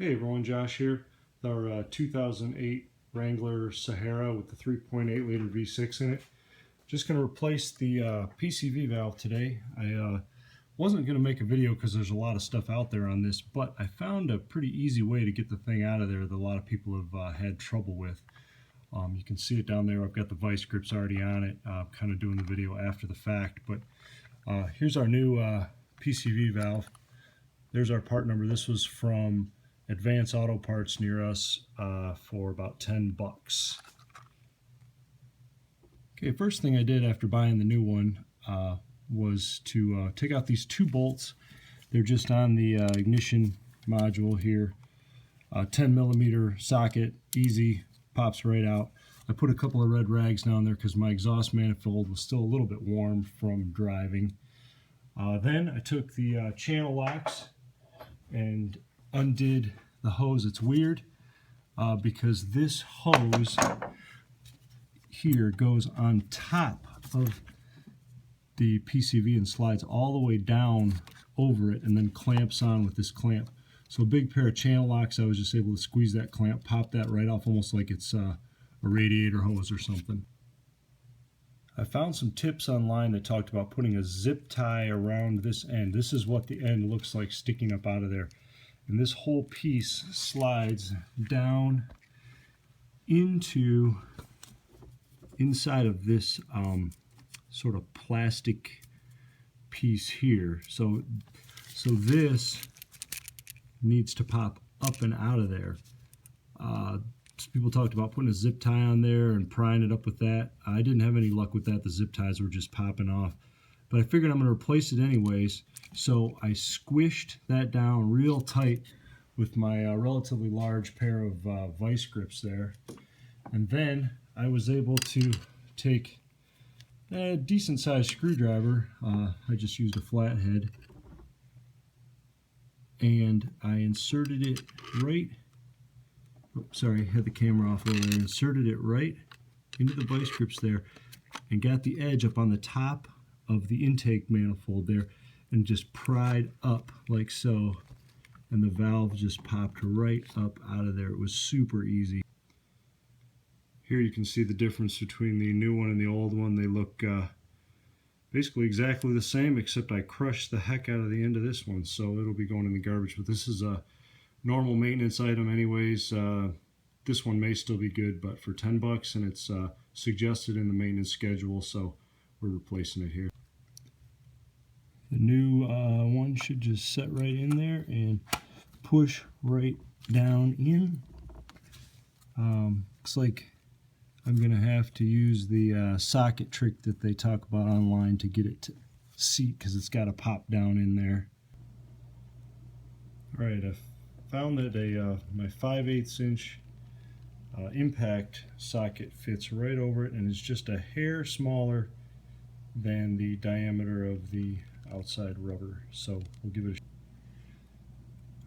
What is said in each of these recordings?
Hey everyone, Josh here with our 2008 Wrangler Sahara with the 3.8 liter V6 in it. Just going to replace the PCV valve today. I wasn't going to make a video because there's a lot of stuff out there on this, but I found a pretty easy way to get the thing out of there that a lot of people have had trouble with. You can see it down there. I've got the vice grips already on it, kind of doing the video after the fact, but here's our new PCV valve. There's our part number. This was from Advanced Auto Parts near us for about 10 bucks. Okay, first thing I did after buying the new one was to take out these two bolts. They're just on the ignition module here. 10mm socket, easy, pops right out. I put a couple of red rags down there because my exhaust manifold was still a little bit warm from driving. Then I took the channel locks and undid the hose. It's weird because this hose here goes on top of the PCV and slides all the way down over it and then clamps on with this clamp. So a big pair of channel locks, I was just able to squeeze that clamp, pop that right off almost like it's a radiator hose or something. I found some tips online that talked about putting a zip tie around this end. This is what the end looks like sticking up out of there. And this whole piece slides down inside of this sort of plastic piece here. So this needs to pop up and out of there. People talked about putting a zip tie on there and prying it up with that. I didn't have any luck with that. The zip ties were just popping off. But I figured I'm going to replace it anyways. So I squished that down real tight with my relatively large pair of vice grips there. And then I was able to take a decent sized screwdriver. I just used a flathead. And I inserted it right, sorry, I had the camera off earlier, inserted it right into the vice grips there and got the edge up on the top of the intake manifold there and just pried up like so, and the valve just popped right up out of there. It was super easy. Here you can see the difference between the new one and the old one. They look basically exactly the same, except I crushed the heck out of the end of this one, so it'll be going in the garbage. But this is a normal maintenance item anyways. This one may still be good, but for 10 bucks, and it's suggested in the maintenance schedule, so we're replacing it here. The new one should just set right in there and push right down in. Looks like I'm going to have to use the socket trick that they talk about online to get it to seat, because it's got to pop down in there. Alright, I found that my 5/8 inch impact socket fits right over it and is just a hair smaller than the diameter of the outside rubber, so we'll give it a shot.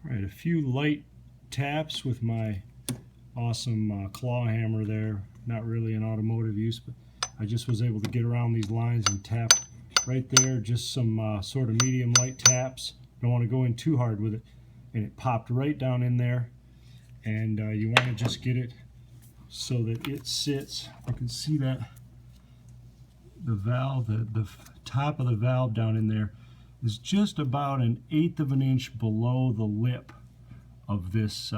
Alright, a few light taps with my awesome claw hammer there. Not really an automotive use, but I just was able to get around these lines and tap right there. Just some sort of medium light taps. Don't want to go in too hard with it. And it popped right down in there. And you want to just get it so that it sits. You can see that the valve, the top of the valve down in there is just about 1/8 of an inch below the lip of this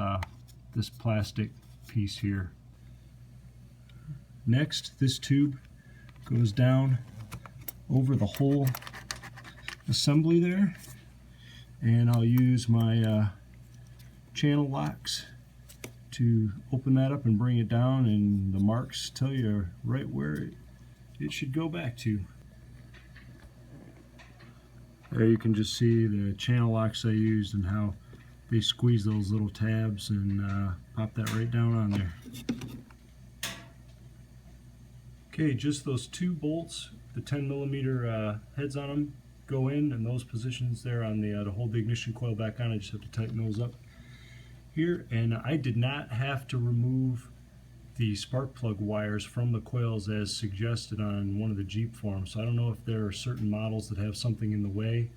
this plastic piece here. Next, this tube goes down over the whole assembly there, and I'll use my channel locks to open that up and bring it down, and the marks tell you right where it should go back to. There you can just see the channel locks I used and how they squeeze those little tabs and pop that right down on there. Okay, just those two bolts, the 10mm heads on them, go in, and those positions there on the to hold the ignition coil back on, I just have to tighten those up here. And I did not have to remove the spark plug wires from the coils as suggested on one of the Jeep forums. So I don't know if there are certain models that have something in the way,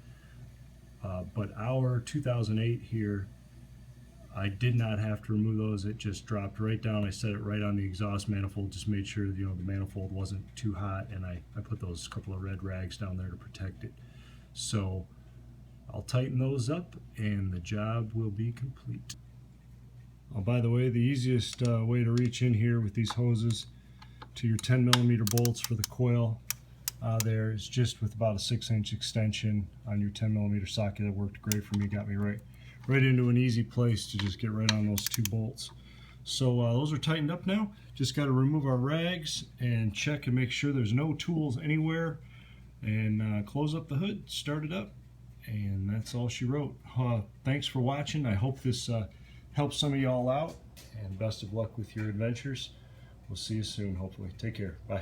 but our 2008 here I did not have to remove those. It just dropped right down. I set it right on the exhaust manifold, just made sure, you know, the manifold wasn't too hot, and I put those couple of red rags down there to protect it. So I'll tighten those up and the job will be complete. Oh, by the way, the easiest way to reach in here with these hoses to your 10mm bolts for the coil there is just with about a 6-inch extension on your 10mm socket. That worked great for me, got me right into an easy place to just get right on those 2 bolts. So those are tightened up now. Just got to remove our rags and check and make sure there's no tools anywhere, and close up the hood, start it up, and that's all she wrote. Thanks for watching. I hope this helps some of y'all out, and best of luck with your adventures. We'll see you soon, hopefully. Take care. Bye.